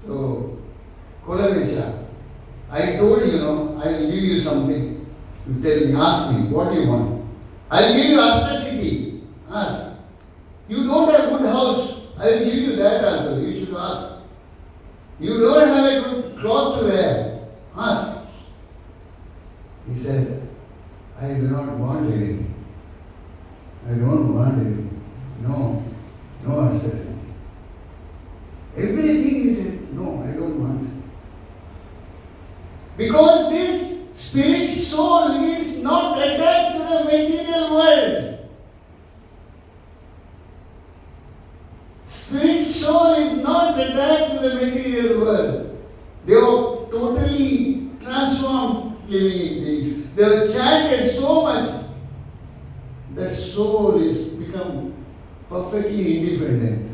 So, Kola Vencha, I told you, I will give you something. You tell me, ask me, what do you want? I will give you astracity. Ask. You don't have good house. I will give you that also. You should ask. You don't have a good cloth to wear. Ask. He said, I do not want anything. I don't want anything. No astracity. Everything he said, no, I don't want. Because this spirit soul is not attached to the material world. Spirit soul is not attached to the material world. They are totally transformed living beings. They have chanted so much that soul is become perfectly independent.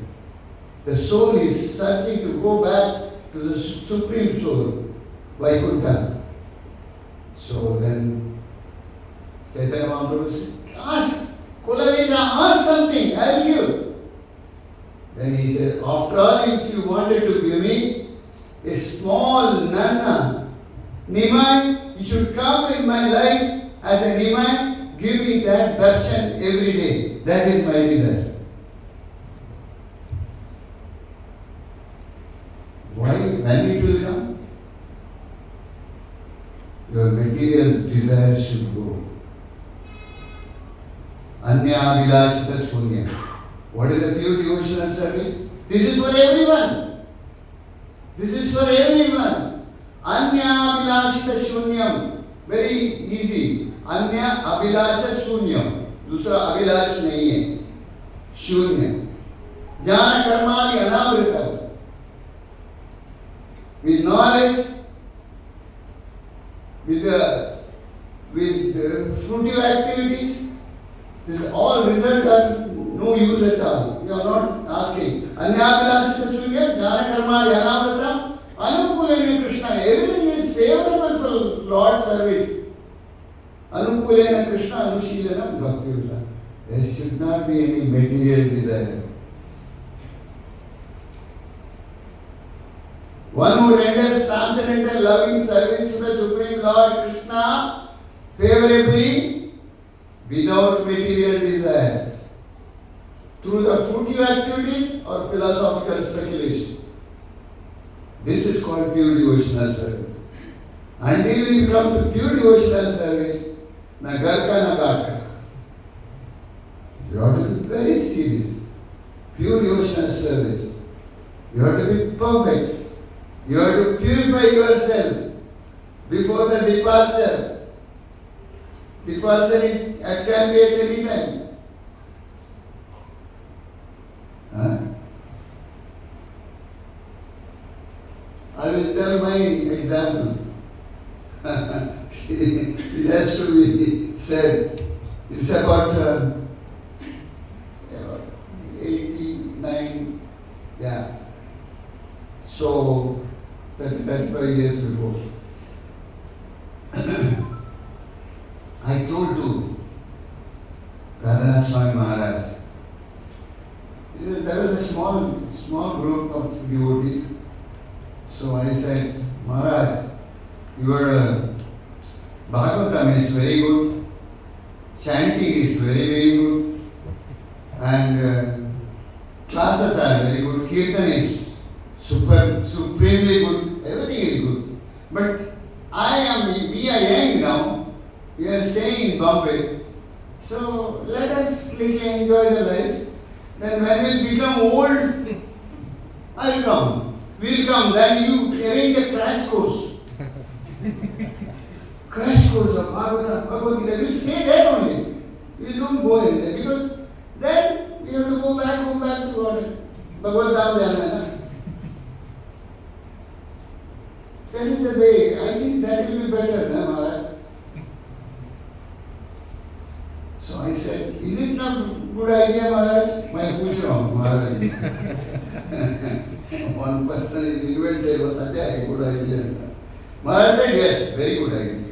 The soul is searching to go back to the Supreme Soul, Vaikuntha. So then Chaitanya Mahaprabhu said, ask, Kola Vencha, ask something, I will give. Then he said, after all, if you wanted to give me a small nana, Nimai, you should come in my life as a Nimai, give me that darshan every day. That is my desire. Why? When it will come? Your material desire should go. Anya Vilashita Shunya. What is the pure devotional service? This is for everyone. This is for everyone. Anya Abhilashita Shunyam. Very easy. Anya Abhilasha Shunyam. दूसरा अभिलाष नहीं है. शून्य. ज्ञान कर्मादि अनावृतम. With knowledge, with fruitive activities, this is all result are no use at all. You are not asking. Anyabhilasita Shunya, Jnana Karma Yanamritam, Anukulena Anukulaina Krishna Anushilana Bhakti Villa. There should not be any material desire. One who renders transcendental loving service to the Supreme Lord Krishna favorably without material desire, through the fruitive activities or philosophical speculation. This is called pure devotional service. Until we come to pure devotional service, na garka na garka. You have to be very serious. Pure devotional service. You have to be perfect. You have to purify yourself before the departure. Departure can be at any time. I will tell my example. It has to be said. It's about 89, yeah. So, 35 years before. I told to Radhanath Swami Maharaj, there was a small group of devotees. So I said, Maharaj, your Bhagavatam is very good, chanting is very good, and classes are very good, Kirtan is supremely good, everything is good. But we are young now, we are staying in Bombay, so let us little enjoy the life. Then when we become old, I'll come. We'll come, then you arrange a crash course. Crash course of Bhagavad Gita. You stay there only. You don't go anywhere because then we have to go back to what? Bhagavad Gita. That is the way. I think that will be better, no, Maharaj? So I said, is it not a good idea, Maharaj? My push Maharaj. One person is invented was such a good idea. Maharaj said, yes, very good idea.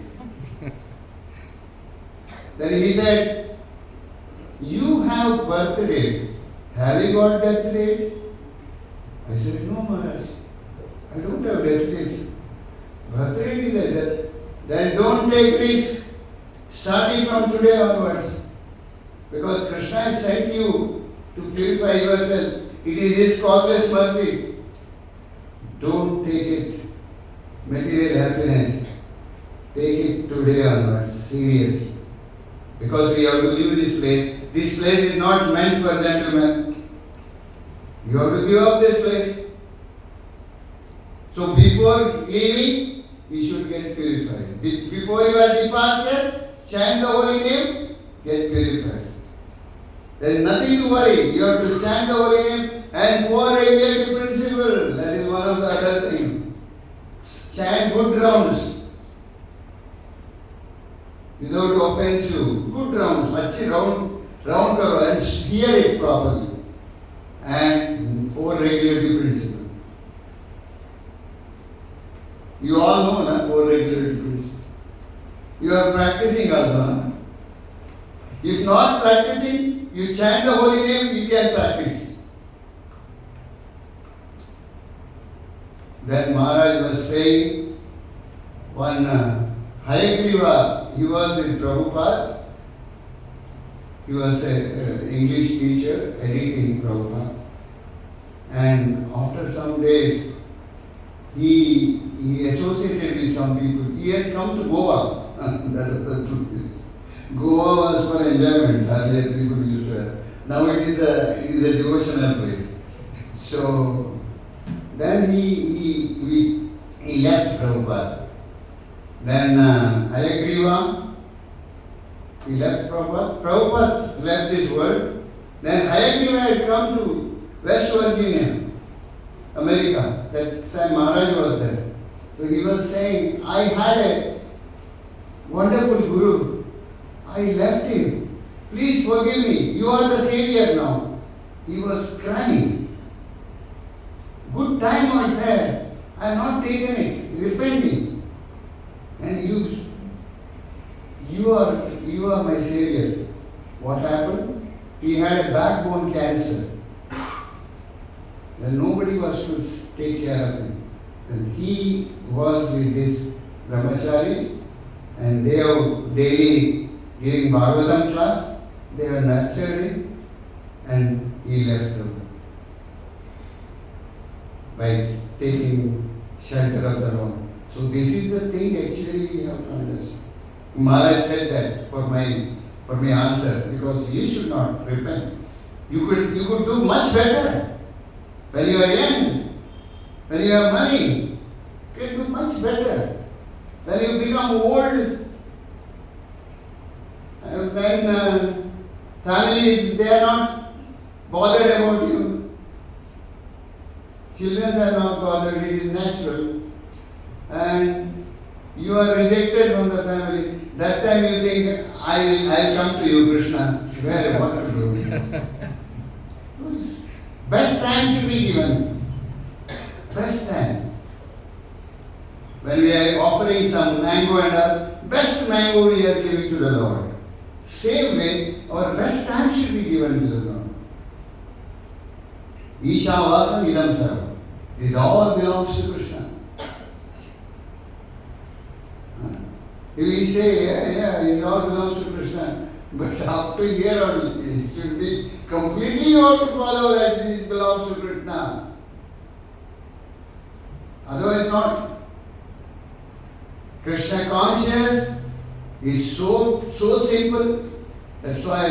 Then he said, you have birth date. Have you got death date? I said, no, Maharaj. I don't have death date. Birth date is a death. Then don't take risk. Starting from today onwards. Because Krishna has sent you to purify yourself. It is His causeless mercy. Don't take it. Material happiness. Take it today onwards, seriously. Because we have to leave this place. This place is not meant for gentlemen. You have to give up this place. So before leaving, you should get purified. Before your departure, chant the holy name, get purified. There is nothing to worry. You have to chant the holy name and for regularity principle. That is one of the other things. Chant good rounds. Without offensive. Good rounds. Machi round karo and hear it properly. And for regularity principle. You all know na, for regularity principle. You are practicing also. Na? If not practicing, you chant the holy name, you can practice. Then Maharaj was saying, one Hayagriva, he was in Prabhupada. He was an English teacher, editing Prabhupada. And after some days, he associated with some people. He has come to Goa. That is the truth. Goa was for enjoyment. Earlier people used to have. Now it is a devotional place. So then he left Prabhupada. Then Hayagriva, he left Prabhupada. Prabhupada left this world. Then Hayagriva had come to West Virginia, America. That time Maharaj was there. So he was saying, I had a wonderful guru. I left him. Please forgive me. You are the savior now. He was crying. Good time was there. I have not taken it. Repenting. And you you are my savior. What happened? He had a backbone cancer. And nobody was to take care of him. And he was with his brahmacharis, and they are daily giving Bhagavatam class. They are nurtured him, and he left them by taking shelter of the Lord. So this is the thing actually we have to understand. Maharaj said that for my answer, because you should not repent. You could do much better. When you are young, when you have money, you can do much better. When you become old, and then families, they are not bothered about you. Children are not bothered, it is natural. And you are rejected from the family. That time you think, I'll come to you, Krishna. Where, what to do? Best time should be given. Best time. When we are offering some mango and all, best mango we are giving to the Lord. Same way, our best time should be given to the Lord. Isha Vasam Idam Sarva. This all belongs to Krishna. If we say, yeah, it all belongs to Krishna, but after here only, it should be completely you have to follow that this belongs to Krishna. Otherwise not. Krishna conscious is so simple. That's why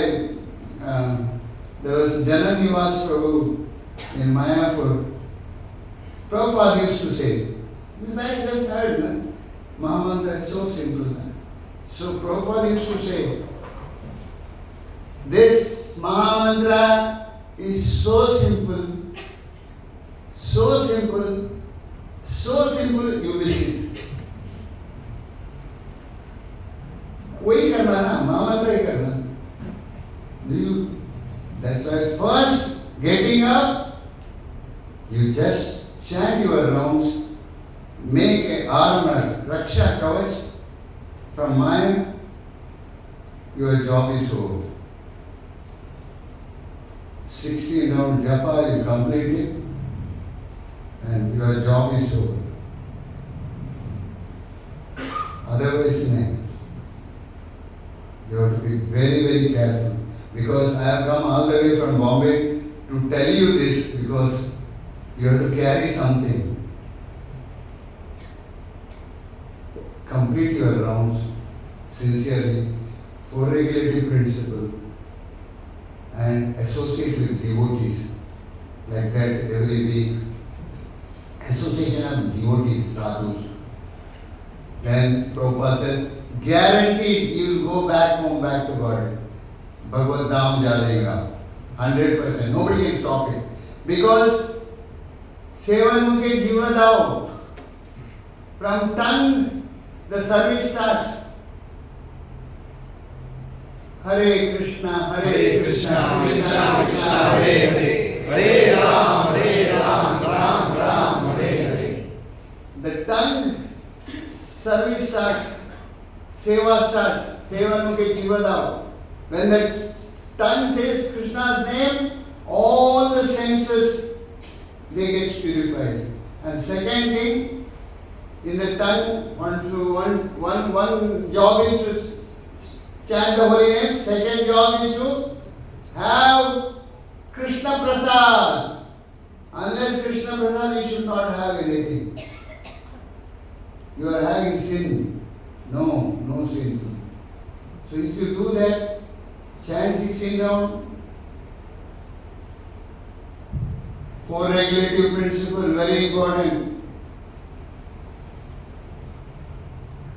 there was Jananivas Prabhu in Mayapur. Prabhupada used to say, this I just heard, man. Mahamantra is so simple. Man. So Prabhupada used to say, this Mahamantra is so simple, you miss it. वही करना ना, महामंत्र ही करना. That's why first getting up, you just chant your rounds, make an armor, Raksha Kavach from Maya, your job is over. 16 round japa, you complete it, and your job is over. Otherwise, no. You have to be very, very careful. Because I have come all the way from Bombay to tell you this, because you have to carry something. Complete your rounds sincerely, for regulative principle, and associate with devotees. Like that every week. Association of devotees, sadhus. Then Prabhupada said, guaranteed you will go back home, back to God. Bhagavad Dham Jadega. 100%. Nobody can stop it. Because Sevan Mukhe Jiva Dao. From tongue, the service starts. Hare Krishna, Hare Krishna, Krishna Krishna, Hare Hare. Hare Ram, Ram Ram, Hare Hare. The tongue service starts. Seva starts. Sevan Mukhe Jiva Dao. When the tongue says Krishna's name, all the senses, they get purified. And second thing, in the tongue, one job is to chant the holy name. Second job is to have Krishna Prasad. Unless Krishna Prasad, you should not have anything. You are having sin. No sin. So if you do that, chant 16 round, 4 regulative principle, very important.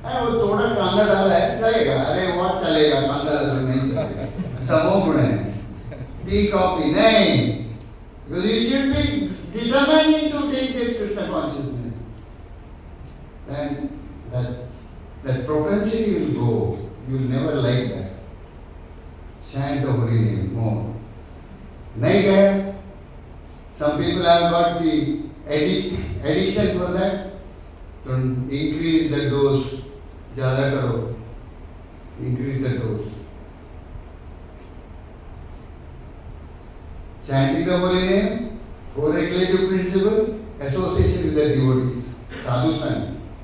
वो थोड़ा कांदा डाला है चलेगा. अरे what चलेगा, कांदा नहीं चलेगा. तमोगुण है. Tea coffee नहीं. Because you should be determined to take this Krishna consciousness. Then that propensity will go. You will never like that. Chant the holy name more. नहीं गया. Some people have got the addiction for that. To increase the dose. ज़्यादा करो. Increase the dose. chanting the holy name, correlative principle, association with the devotees, sadhu संघ,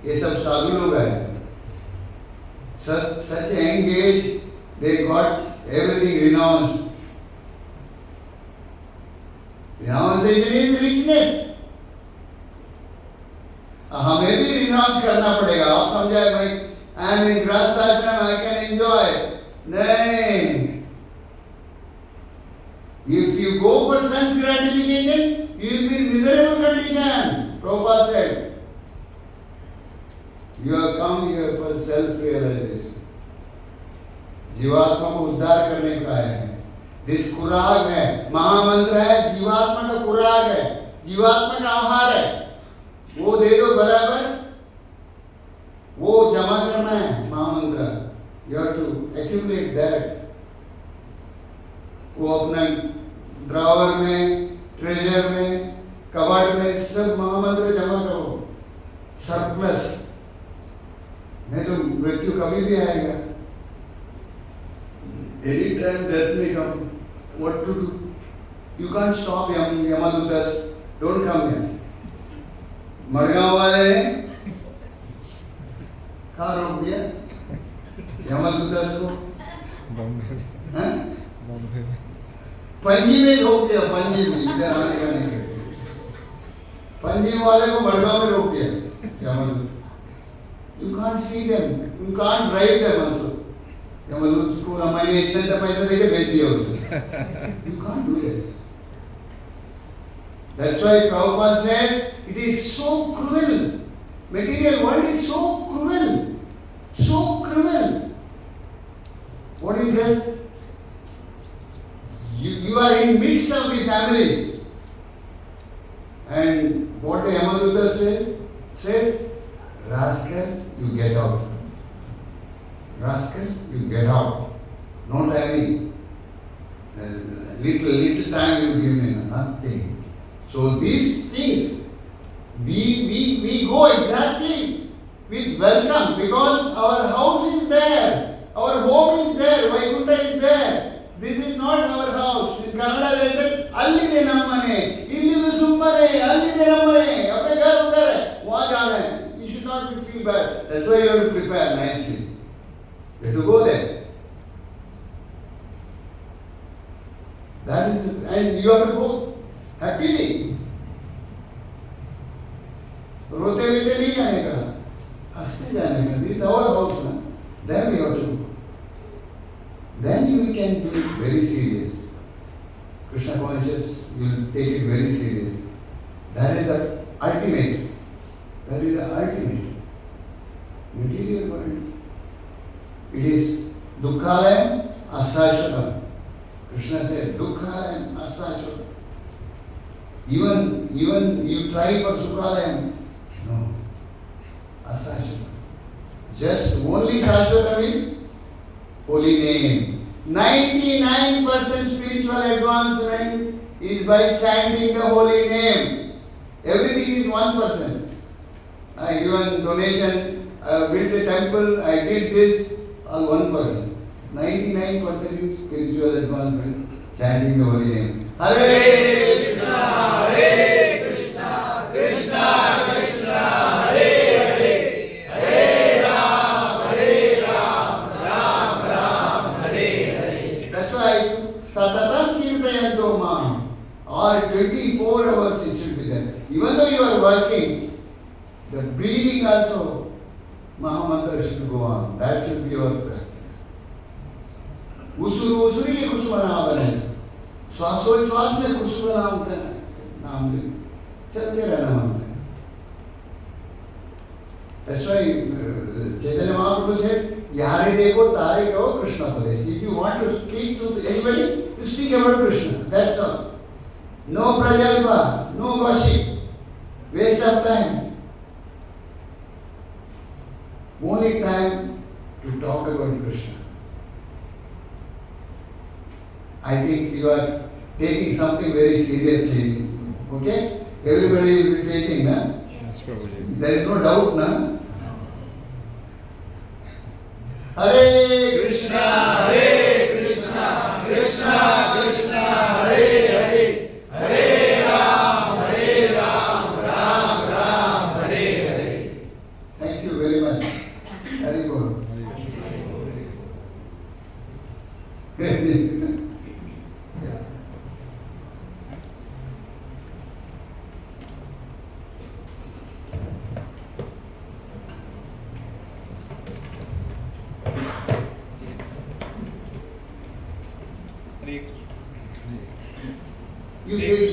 ये सब साधु लोग हैं. Such young age, they got everything renounced. Renunciation is richness. हमें भी renounce करना पड़ेगा. आप समझाए भाई, आई एम इन ग्रस्त आश्रम, आई कैन एंजॉय. नहीं. If you go for sense gratification, you will be in miserable condition. Prabhupada said, you have come here for self-realization. जीवात्मा को उद्धार करने का है. दिस खुराक है, महामंत्र है, जीवात्मा का खुराक है, जीवात्मा का आहार है. वो दे दो बराबर, वो जमा करना है महामंत्र. You have to accumulate that. वो अपना ड्रॉवर में, ट्रेजर में, कबर्ड में सब महामंत्र जमा करो. सरप्लस. नहीं तो मृत्यु कभी भी आएगा. Any time death may come. What to do? You can't stop Yamadutas. Don't come here. Madgaon वाले कहाँ रोक दिया यमदूतों को? पंजी में रोक दिया. पंजी में इधर आने का नहीं. पंजी वाले को मड़गांव में रोक दिया यमदूत. You can't see them. You can't drive them also. यमदूत को मैंने इतने पैसे देके भेज दिया उसको. You can't do that. That's why Prabhupada says it is so cruel. Material world is so cruel. So cruel. What is that? You are in midst of the family. And what the Yamaduta says, rascal, you get out. Rascal, you get out. Not having little time you give me, nothing. So these things, we go exactly with welcome because our house is there, our home is there, Vaikuntha is there. This is not our house. In Kannada they say, Allide nammane, illidu summane, allide nammane, apne ghar udhar hai, wahan jana hai. You should not feel bad. That's why you have to prepare nicely. You have to go there. That is, and you have to go happily. रोते हुए नहीं जाने का, हंसते जाने का. This is our house now. Then we have to go. Then you can do it very serious. Krishna conscious, you will take it very serious. That is the ultimate. That is the ultimate. Material world. It is dukkhalayam asashvatam. Krishna said, dukkhalayam asashvatam. Even you try for sukhalayam. No. Asashvatam. Just only Shashvatam is holy name. 99% spiritual advancement is by chanting the holy name. Everything is 1%. I given donation, I built a temple, I did this, all 1%. 99% is spiritual advancement, chanting the holy name. Hare Krishna, Hare Krishna, Krishna Krishna, Hare Hare, Hare Ram, Ram Ram, Hare Hare. That's why Satatam Kirtayanto Mam. All 24 hours it should be there. Even though you are working, the breathing also, Mahamantra should go on. That should be your practice. Usuru usuri ke kusumana bane. श्वासो श्वास में खुशबू नाम ले चलते रहना मंत्र. That's why Chaitanya Mahaprabhu said, "Yare dekho tare kaho Krishna Padesh." If you want to speak to anybody, you speak about Krishna. That's all. No prajalpa, no gossip, waste of time. Only time to talk about Krishna. I think you are taking something very seriously. Okay? Everybody will be taking, huh? Yes, Prabhuji. There is no doubt, na? Hare Krishna, Hare Krishna, Krishna Krishna, Hare Hare. Hare You take